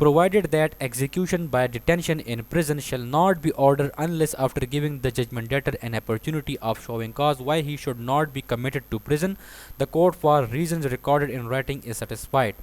provided that execution by detention in prison shall not be ordered unless after giving the judgment debtor an opportunity of showing cause why he should not be committed to prison, the court for reasons recorded in writing is satisfied।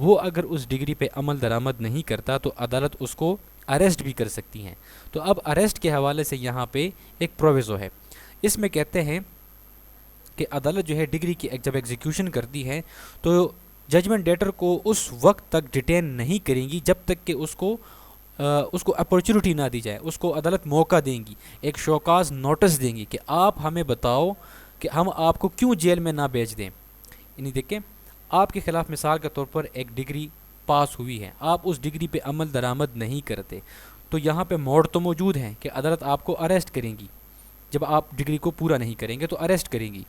وہ اگر اس degree پہ عمل درآمد نہیں کرتا تو عدالت اس کو اریسٹ بھی کر سکتی ہیں۔ تو اب اریسٹ کے حوالے سے یہاں پہ ایک پروویزو ہے، اس میں کہتے ہیں کہ عدالت جو ہے ڈگری کی جب ایگزیکیوشن کرتی ہے تو ججمنٹ ڈیٹر کو اس وقت تک ڈیٹین نہیں کریں گی جب تک کہ اس کو اپرچونٹی نہ دی جائے، اس کو عدالت موقع دیں گی، ایک شوکاز نوٹس دیں گی کہ آپ ہمیں بتاؤ کہ ہم آپ کو کیوں جیل میں نہ بھیج دیں۔ یعنی دیکھیں، آپ کے خلاف مثال کے طور پر ایک ڈگری پاس ہوئی ہے، آپ اس ڈگری پہ عمل درآمد نہیں کرتے، تو یہاں پہ موڈ تو موجود ہیں کہ عدالت آپ کو اریسٹ کریں گی، جب آپ ڈگری کو پورا نہیں کریں گے تو اریسٹ کریں گی۔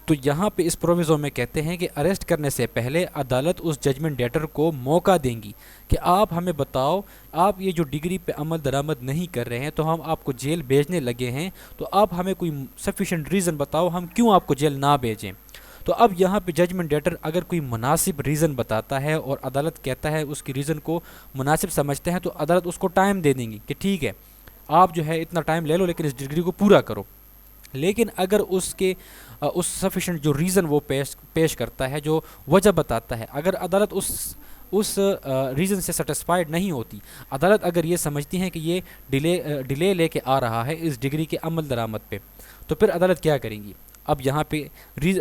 تو یہاں پہ اس پروویزو میں کہتے ہیں کہ اریسٹ کرنے سے پہلے عدالت اس ججمنٹ ڈیٹر کو موقع دیں گی کہ آپ ہمیں بتاؤ، آپ یہ جو ڈگری پہ عمل درآمد نہیں کر رہے ہیں تو ہم آپ کو جیل بھیجنے لگے ہیں، تو آپ ہمیں کوئی سفیشینٹ ریزن بتاؤ ہم کیوں آپ کو جیل نہ بھیجیں۔ تو اب یہاں پہ ججمنٹ ڈیٹر اگر کوئی مناسب ریزن بتاتا ہے اور عدالت کہتا ہے اس کی ریزن کو مناسب سمجھتے ہیں تو عدالت اس کو ٹائم دے دیں گی کہ ٹھیک ہے آپ جو ہے اتنا ٹائم لے لو لیکن اس ڈگری کو پورا کرو۔ لیکن اگر اس سفیشینٹ جو ریزن وہ پیش کرتا ہے، جو وجہ بتاتا ہے، اگر عدالت اس ریزن سے سیٹسفائیڈ نہیں ہوتی، عدالت اگر یہ سمجھتی ہیں کہ یہ ڈیلے لے کے آ رہا ہے اس ڈگری کے عمل درآمد پہ، تو پھر عدالت کیا کریں گی؟ اب یہاں پہ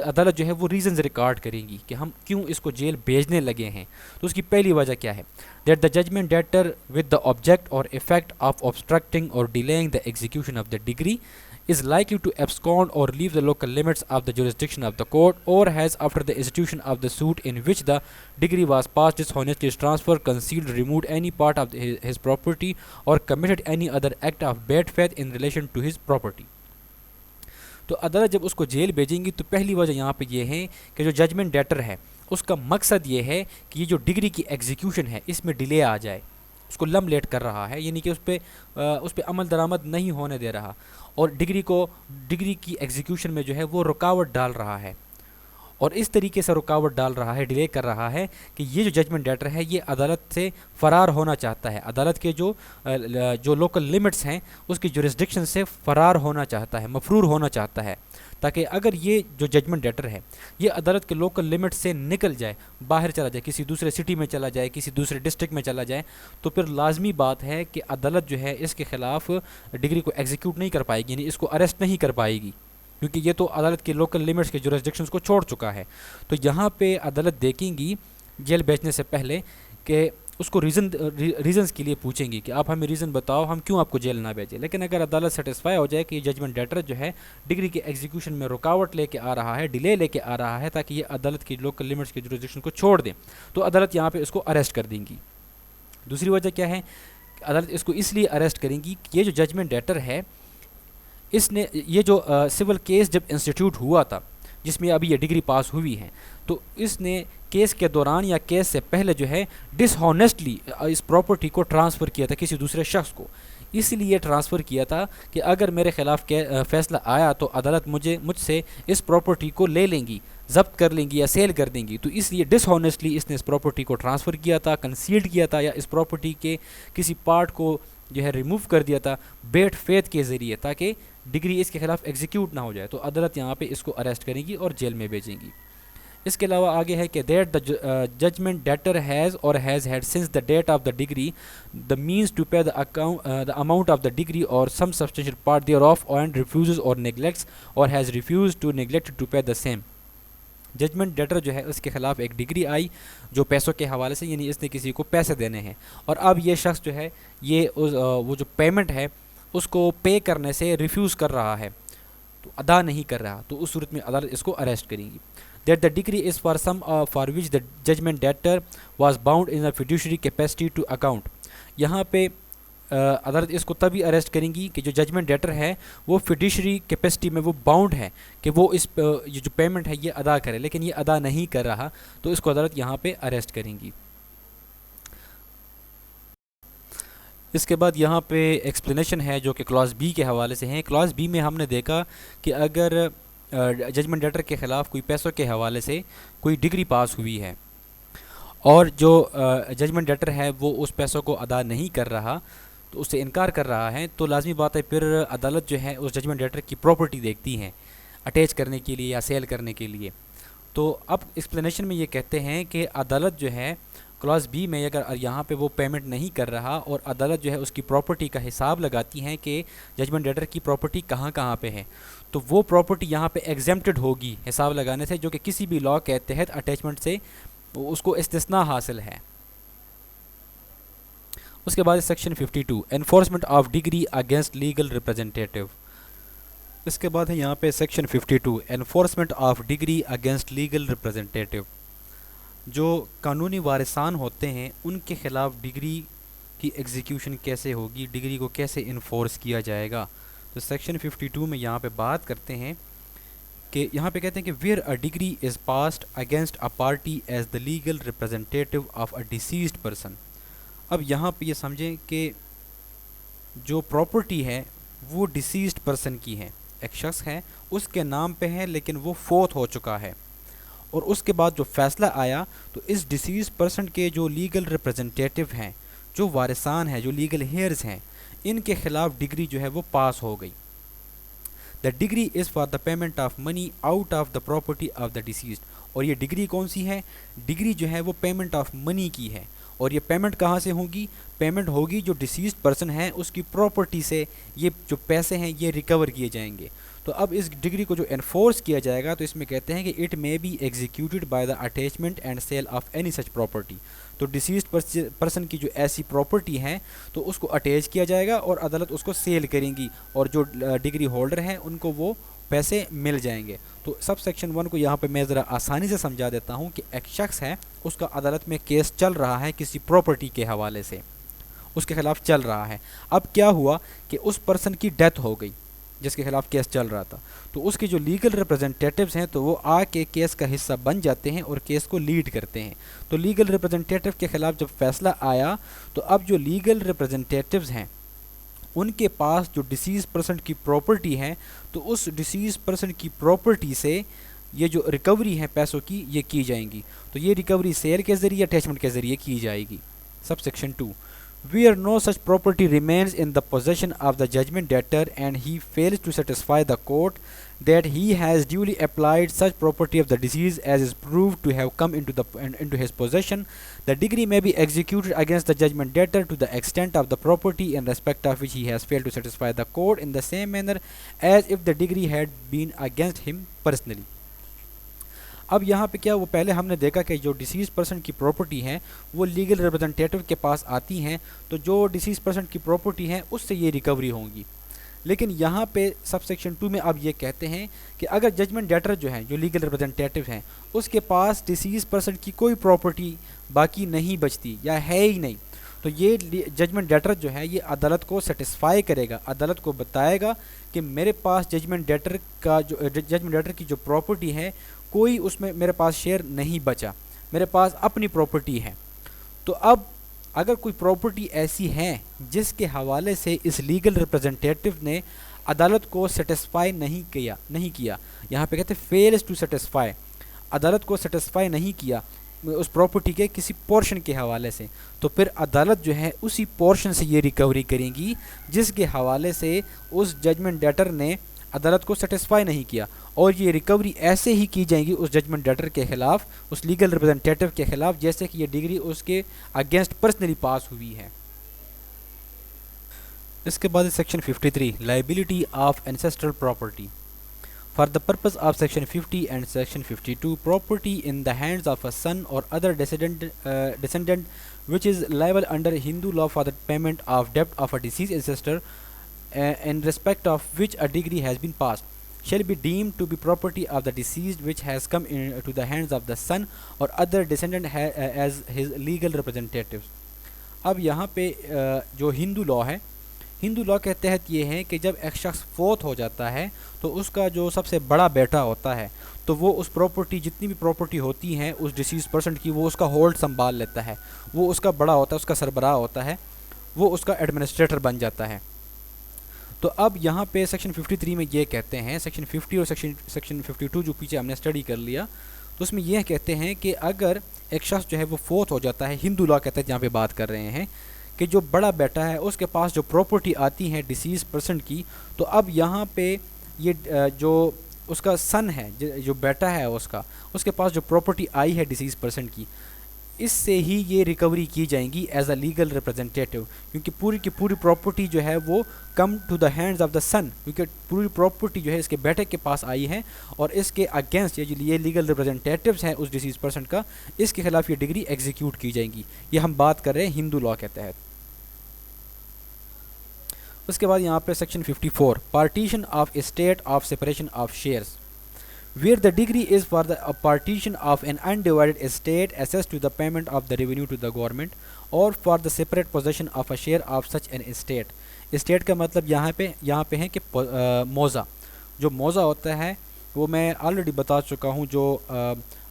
عدالت جو ہے وہ ریزنز ریکارڈ کریں گی کہ ہم کیوں اس کو جیل بھیجنے لگے ہیں۔ تو اس کی پہلی وجہ کیا ہے؟ That the judgment debtor with the object اور افیکٹ آف obstructing اور delaying the execution of the degree is likely to abscond or leave the local limits of the jurisdiction of the court, or has after the institution of the suit in which the degree was passed dishonestly transferred, concealed, removed any part of his property or committed any other act of bad faith in relation to his property۔ تو عدالت جب اس کو jail بھیجیں گی تو پہلی وجہ یہاں پہ یہ ہے کہ جو ججمنٹ ڈیٹر ہے اس کا مقصد یہ ہے کہ یہ جو ڈگری کی ایگزیکیوشن ہے اس میں ڈیلے آ جائے، اس کو لم لیٹ کر رہا ہے، یعنی کہ اس پہ عمل درآمد نہیں ہونے دے رہا، اور ڈگری کی ایگزیکیوشن میں جو ہے وہ رکاوٹ ڈال رہا ہے، اور اس طریقے سے رکاوٹ ڈال رہا ہے، ڈیلے کر رہا ہے کہ یہ جو ججمنٹ ڈیٹر ہے یہ عدالت سے فرار ہونا چاہتا ہے، عدالت کے جو لوکل لمٹس ہیں اس کی جورسڈکشن سے فرار ہونا چاہتا ہے، مفرور ہونا چاہتا ہے، تاکہ اگر یہ جو ججمنٹ ڈیٹر ہے یہ عدالت کے لوکل لمٹ سے نکل جائے، باہر چلا جائے، کسی دوسرے سٹی میں چلا جائے، کسی دوسرے ڈسٹرکٹ میں چلا جائے، تو پھر لازمی بات ہے کہ عدالت جو ہے اس کے خلاف ڈگری کو ایگزیکیوٹ نہیں کر پائے گی، یعنی اس کو اریسٹ نہیں کر پائے گی، کیونکہ یہ تو عدالت کے لوکل لمٹس کے جورسڈکشنز کو چھوڑ چکا ہے۔ تو یہاں پہ عدالت دیکھیں گی جیل بھیجنے سے پہلے کہ اس کو ریزنز کے لیے پوچھیں گی کہ آپ ہمیں ریزن بتاؤ ہم کیوں آپ کو جیل نہ بھیجیں۔ لیکن اگر عدالت سیٹسفائی ہو جائے کہ یہ ججمنٹ ڈیٹر جو ہے ڈگری کے ایگزیکیوشن میں رکاوٹ لے کے آ رہا ہے، ڈیلے لے کے آ رہا ہے تاکہ یہ عدالت کی لوکل لمٹس کے جورسڈکشن کو چھوڑ دیں، تو عدالت یہاں پہ اس کو اریسٹ کر دیں گی۔ دوسری وجہ کیا ہے؟ عدالت اس کو اس لیے اریسٹ کریں گی کہ یہ جو ججمنٹ ڈیٹر ہے اس نے یہ جو سول کیس جب انسٹیٹیوٹ ہوا تھا جس میں ابھی یہ ڈگری پاس ہوئی ہے، تو اس نے کیس کے دوران یا کیس سے پہلے جو ہے ڈس ہانیسٹلی اس پراپرٹی کو ٹرانسفر کیا تھا کسی دوسرے شخص کو، اس لیے ٹرانسفر کیا تھا کہ اگر میرے خلاف فیصلہ آیا تو عدالت مجھ سے اس پراپرٹی کو لے لیں گی، ضبط کر لیں گی یا سیل کر دیں گی، تو اس لیے ڈس ہانیسٹلی اس نے اس پراپرٹی کو ٹرانسفر کیا تھا، کنسیلڈ کیا تھا، یا اس پراپرٹی کے کسی پارٹ کو جو ہے ریموو کر دیا تھا بیڈ فیتھ کے ذریعے، تاکہ ڈگری اس کے خلاف ایگزیکیوٹ نہ ہو جائے۔ تو عدالت یہاں پہ اس کو اریسٹ کریں گی اور جیل میں بھیجیں گی۔ اس کے علاوہ آگے ہے کہ that the judgment debtor has had since the date of the decree the means to pay the amount of the decree or some substantial part thereof and refuses or neglects or has refused to neglect to pay the same. Judgment debtor جو ہے اس کے خلاف ایک degree I جو پیسوں کے حوالے سے، یعنی اس نے کسی کو پیسے دینے ہیں، اور اب یہ شخص جو ہے یہ وہ جو پیمنٹ ہے اس کو پے کرنے سے ریفیوز کر رہا ہے، تو ادا نہیں کر رہا، تو اس صورت میں عدالت اس کو اریسٹ کریں گی۔ That the decree is for sum for which the judgment debtor was bound in fiduciary capacity to account. یہاں پہ عدالت اس کو تبھی اریسٹ کریں گی کہ جو ججمنٹ ڈیٹر ہے وہ فیڈیشری کیپیسٹی میں وہ باؤنڈ ہے کہ وہ یہ جو پیمنٹ ہے یہ ادا کرے، لیکن یہ ادا نہیں کر رہا، تو اس کو عدالت یہاں پہ اریسٹ کریں گی۔ اس کے بعد یہاں پہ ایکسپلینیشن ہے جو کہ کلاس بی کے حوالے سے ہیں۔ کلاس بی میں ہم نے دیکھا کہ اگر ججمنٹ ڈیٹر کے خلاف کوئی پیسوں کے حوالے سے کوئی ڈگری پاس ہوئی ہے اور جو ججمنٹ ڈیٹر ہے وہ اس پیسوں کو ادا نہیں کر رہا، تو اس سے انکار کر رہا ہے، تو لازمی بات ہے پھر عدالت جو ہے اس ججمنٹ ڈیٹر کی پراپرٹی دیکھتی ہیں اٹیچ کرنے کے لیے یا سیل کرنے کے لیے۔ تو اب ایکسپلینیشن میں یہ کہتے ہیں کہ عدالت جو ہے کلاس بی میں اگر یہاں پہ وہ پیمنٹ نہیں کر رہا اور عدالت جو ہے اس کی پراپرٹی کا حساب لگاتی ہیں کہ ججمنٹ ڈیٹر کی پراپرٹی کہاں کہاں پہ ہے، تو وہ پراپرٹی یہاں پہ ایگزمپٹڈ ہوگی حساب لگانے سے، جو کہ کسی بھی لاء کے تحت اٹیچمنٹ سے اس کو استثناء حاصل ہے۔ اس کے بعد section 52 enforcement of decree against legal representative. اس کے بعد ہے یہاں پہ section 52 enforcement of decree against legal representative. جو قانونی وارثان ہوتے ہیں ان کے خلاف ڈگری کی ایگزیکیوشن کیسے ہوگی، ڈگری کو کیسے انفورس کیا جائے گا، تو سیکشن 52 میں یہاں پہ بات کرتے ہیں کہ یہاں پہ کہتے ہیں کہ where a degree is passed against a party as the legal representative of a deceased person. اب یہاں پہ یہ سمجھیں کہ جو پراپرٹی ہے وہ ڈیسیزڈ پرسن کی ہے، ایک شخص ہے اس کے نام پہ ہے لیکن وہ فوت ہو چکا ہے، اور اس کے بعد جو فیصلہ آیا تو اس ڈیسیز پرسن کے جو لیگل ریپرزنٹیٹیو ہیں، جو وارثان ہیں، جو لیگل ہیئرز ہیں، ان کے خلاف ڈگری جو ہے وہ پاس ہو گئی۔ دا decree is for the payment of money out of the property of the deceased, اور یہ ڈگری کون سی ہے؟ ڈگری جو ہے وہ پیمنٹ آف منی کی ہے، اور یہ پیمنٹ کہاں سے ہوگی؟ پیمنٹ ہوگی جو ڈیسیزڈ پرسن ہے اس کی پراپرٹی سے، یہ جو پیسے ہیں یہ ریکور کیے جائیں گے۔ تو اب اس ڈگری کو جو انفورس کیا جائے گا تو اس میں کہتے ہیں کہ it may be executed by the attachment and sale of any such property. تو ڈیسیزڈ پرسن کی جو ایسی پراپرٹی ہے تو اس کو اٹیچ کیا جائے گا اور عدالت اس کو سیل کریں گی، اور جو ڈگری ہولڈر ہیں ان کو وہ پیسے مل جائیں گے۔ تو سب سیکشن 1 کو یہاں پہ میں ذرا آسانی سے سمجھا دیتا ہوں کہ ایک شخص ہے، اس کا عدالت میں کیس چل رہا ہے کسی پراپرٹی کے حوالے سے، اس کے خلاف چل رہا ہے۔ اب کیا ہوا کہ اس پرسن کی ڈیتھ ہو گئی جس کے خلاف کیس چل رہا تھا، تو اس کے جو لیگل ریپرزنٹیٹیوز ہیں تو وہ آ کے کیس کا حصہ بن جاتے ہیں اور کیس کو لیڈ کرتے ہیں۔ تو لیگل ریپرزنٹیٹیو کے خلاف جب فیصلہ آیا تو اب جو لیگل ریپرزنٹیٹیوز ہیں ان کے پاس جو ڈیسیز پرسن کی پراپرٹی ہے تو اس ڈیسیز پرسن کی پراپرٹی سے یہ جو ریکوری ہے پیسوں کی یہ کی جائیں گی۔ تو یہ ریکوری سیل کے ذریعے، اٹیچمنٹ کے ذریعے کی جائے گی۔ Sub section 2 where no such property remains in the possession of the judgment debtor and he fails to satisfy the court that he has duly applied such property of the deceased as is proved to have come into his possession, the degree may be executed against the judgment debtor to the extent of the property in respect of which he has failed to satisfy the court in the same manner as if the degree had been against him personally۔ اب یہاں پہ کیا، وہ پہلے ہم نے دیکھا کہ جو ڈیسیز پرسن کی پراپرٹی ہے وہ لیگل ریپرزنٹیٹیو کے پاس آتی ہیں، تو جو ڈیسیز پرسن کی پراپرٹی ہے اس سے یہ ریکوری ہوں گی۔ لیکن یہاں پہ سب سیکشن 2 میں اب یہ کہتے ہیں کہ اگر ججمنٹ ڈیٹر جو ہیں، جو لیگل ریپرزنٹیٹیو ہیں، اس کے پاس ڈیسیز پرسن کی کوئی پراپرٹی باقی نہیں بچتی یا ہے ہی نہیں، تو یہ ججمنٹ ڈیٹر جو ہے یہ عدالت کو سیٹسفائی کرے گا، عدالت کو بتائے گا کہ میرے پاس ججمنٹ ڈیٹر کی جو پراپرٹی ہے کوئی اس میں میرے پاس شیئر نہیں بچا، میرے پاس اپنی پراپرٹی ہے۔ تو اب اگر کوئی پراپرٹی ایسی ہے جس کے حوالے سے اس لیگل ریپرزنٹیٹیو نے عدالت کو سیٹسفائی نہیں کیا، یہاں پہ کہتے ہیں فیلز ٹو سیٹسفائی، عدالت کو سیٹسفائی نہیں کیا اس پراپرٹی کے کسی پورشن کے حوالے سے، تو پھر عدالت جو ہے اسی پورشن سے یہ ریکوری کریں گی جس کے حوالے سے اس ججمنٹ ڈیٹر نے عدالت کو سیٹسفائی نہیں کیا، اور یہ ریکوری ایسے ہی کی جائیں گی اس ججمنٹ ڈیٹر کے خلاف، اس لیگل ریپرزنٹیٹیو کے خلاف، جیسے کہ یہ ڈگری اس کے اگینسٹ پرسنلی پاس ہوئی ہے۔ اس کے بعد section 53 liability of ancestral property. For the purpose of section 50 and section 52, property in the hands of a son or other descendant which is liable under Hindu law for the payment of debt of a deceased ancestor in respect of which a degree has been passed shall be deemed to be property of the deceased which has come into the hands of the son or other descendant as his legal representatives۔ اب یہاں پہ جو ہندو law ہے، ہندو law کے تحت یہ ہے کہ جب ایک شخص فوت ہو جاتا ہے تو اس کا جو سب سے بڑا بیٹا ہوتا ہے تو وہ اس پراپرٹی، جتنی بھی پراپرٹی ہوتی ہیں اس ڈیسیز پرسن کی، وہ اس کا ہولڈ سنبھال لیتا ہے، وہ اس کا بڑا ہوتا ہے، اس کا سربراہ ہوتا ہے، وہ اس کا ایڈمنسٹریٹر بن جاتا ہے۔ تو اب یہاں پہ سیکشن 53 میں یہ کہتے ہیں، سیکشن 50 اور سیکشن 52 جو پیچھے ہم نے اسٹڈی کر لیا، تو اس میں یہ کہتے ہیں کہ اگر ایک شخص جو ہے وہ فوت ہو جاتا ہے، ہندو لاء کے تحت جہاں پہ بات کر رہے ہیں، کہ جو بڑا بیٹا ہے اس کے پاس جو پراپرٹی آتی ہے ڈیسیز پرسن کی، تو اب یہاں پہ یہ جو اس کا سن ہے جو بیٹا ہے اس کے پاس جو پراپرٹی آئی ہے ڈیسیز پرسن کی، اس سے ہی یہ ریکوری کی جائیں گی ایز اے لیگل ریپرزنٹیٹیو، کیونکہ پوری کی پوری پراپرٹی جو ہے وہ come to the hands of the son, کیونکہ پوری پراپرٹی جو ہے اس کے بیٹے کے پاس آئی ہے، اور اس کے اگینسٹ یہ لیگل ریپرزنٹیٹیوز ہیں اس ڈیسیز پرسن کا، اس کے خلاف یہ ڈگری ایگزیکیوٹ کی جائیں گی. یہ ہم بات کر رہے ہیں ہندو لاء کے تحت. اس کے بعد یہاں پہ section 54 partition of estate of separation of shares where the degree is for the partition of an undivided estate assessed to the payment of the revenue to the government or for the separate possession of a share of such an estate. State کا مطلب یہاں پہ ہے کہ موضع، جو موضع ہوتا ہے وہ میں آلریڈی بتا چکا ہوں، جو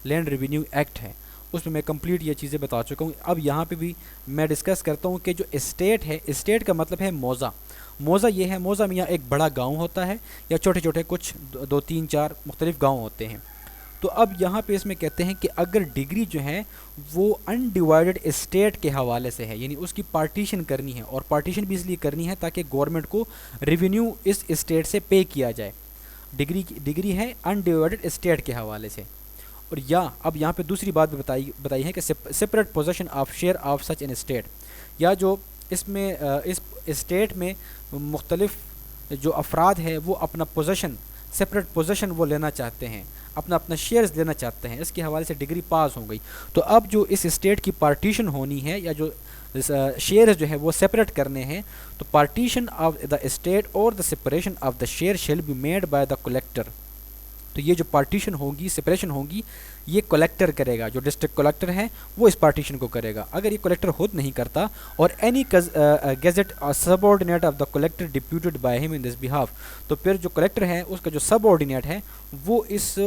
لینڈ ریونیو ایکٹ ہے اس میں کمپلیٹ یہ چیزیں بتا چکا ہوں. اب یہاں پہ بھی میں ڈسکس کرتا ہوں کہ جو اسٹیٹ ہے، اسٹیٹ کا مطلب ہے موضع. موضع یہ ہے، موضع میں ایک بڑا گاؤں ہوتا ہے یا چھوٹے چھوٹے کچھ 2 3 4 مختلف گاؤں ہوتے ہیں. تو اب یہاں پہ اس میں کہتے ہیں کہ اگر ڈگری جو ہے وہ انڈیوائڈڈ اسٹیٹ کے حوالے سے ہے، یعنی اس کی پارٹیشن کرنی ہے، اور پارٹیشن بھی اس لیے کرنی ہے تاکہ گورنمنٹ کو ریونیو اس اسٹیٹ سے پے کیا جائے. ڈگری ہے انڈیوائڈڈ اسٹیٹ کے حوالے سے. اور یا اب یہاں پہ دوسری بات بھی بتائی ہے کہ separate possession of share of such an state, یا جو اس میں اس اسٹیٹ میں مختلف جو افراد ہیں وہ اپنا پوزیشن، سپریٹ پوزیشن وہ لینا چاہتے ہیں، اپنا شیئرز لینا چاہتے ہیں، اس کے حوالے سے ڈگری پاس ہو گئی. تو اب جو اس اسٹیٹ کی پارٹیشن ہونی ہے یا جو شیئرز جو ہے وہ سپریٹ کرنے ہیں، تو پارٹیشن آف دا اسٹیٹ اور the separation of the share shall be made by the collector. تو یہ جو پارٹیشن ہوگی، سپریشن ہوگی، یہ کلیکٹر کرے گا، جو ڈسٹرکٹ کلیکٹر ہے وہ اس پارٹیشن کو کرے گا. اگر یہ کلیکٹر خود نہیں کرتا اور any gazetted subordinate of the collector deputed by him in this behalf, تو پھر جو کلیکٹر ہے اس کا جو سب آرڈینیٹ ہے وہ اس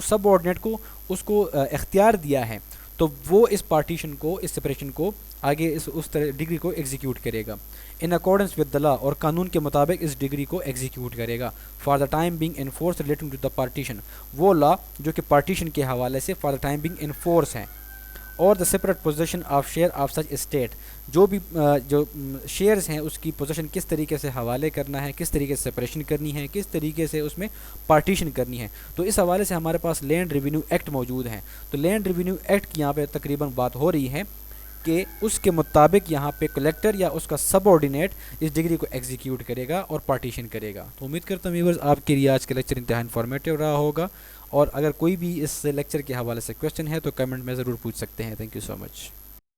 سب آرڈینیٹ کو اس کو اختیار دیا ہے، تو وہ اس پارٹیشن کو، اس سپریشن کو آگے اس ڈگری کو ایگزیکیوٹ کرے گا ان اکارڈنس ود دا لا، اور قانون کے مطابق اس ڈگری کو ایگزیکیوٹ کرے گا. For the time being in force relating to the partition, وہ لا جو کہ پارٹیشن کے حوالے سے for the time being in force ہیں. اور the separate possession of share of such estate, جو بھی جو شیئرز ہیں اس کی پوزیشن کس طریقے سے حوالے کرنا ہے، کس طریقے سے سپریشن کرنی ہے، کس طریقے سے اس میں پارٹیشن کرنی ہے. تو اس حوالے سے ہمارے پاس لینڈ ریونیو ایکٹ موجود ہیں. تو لینڈ ریونیو ایکٹ کی یہاں پہ تقریباً بات ہو رہی ہے کہ اس کے مطابق یہاں پہ کلیکٹر یا اس کا سب آرڈینیٹ اس ڈگری کو ایگزیکیوٹ کرے گا اور پارٹیشن کرے گا. تو امید کرتا ہوں ویورز آپ کے لیے آج کا لیکچر انتہائی انفارمیٹیو رہا ہوگا، اور اگر کوئی بھی اس لیکچر کے حوالے سے کویسچن ہے تو کمنٹ میں ضرور پوچھ سکتے ہیں. Thank you so much.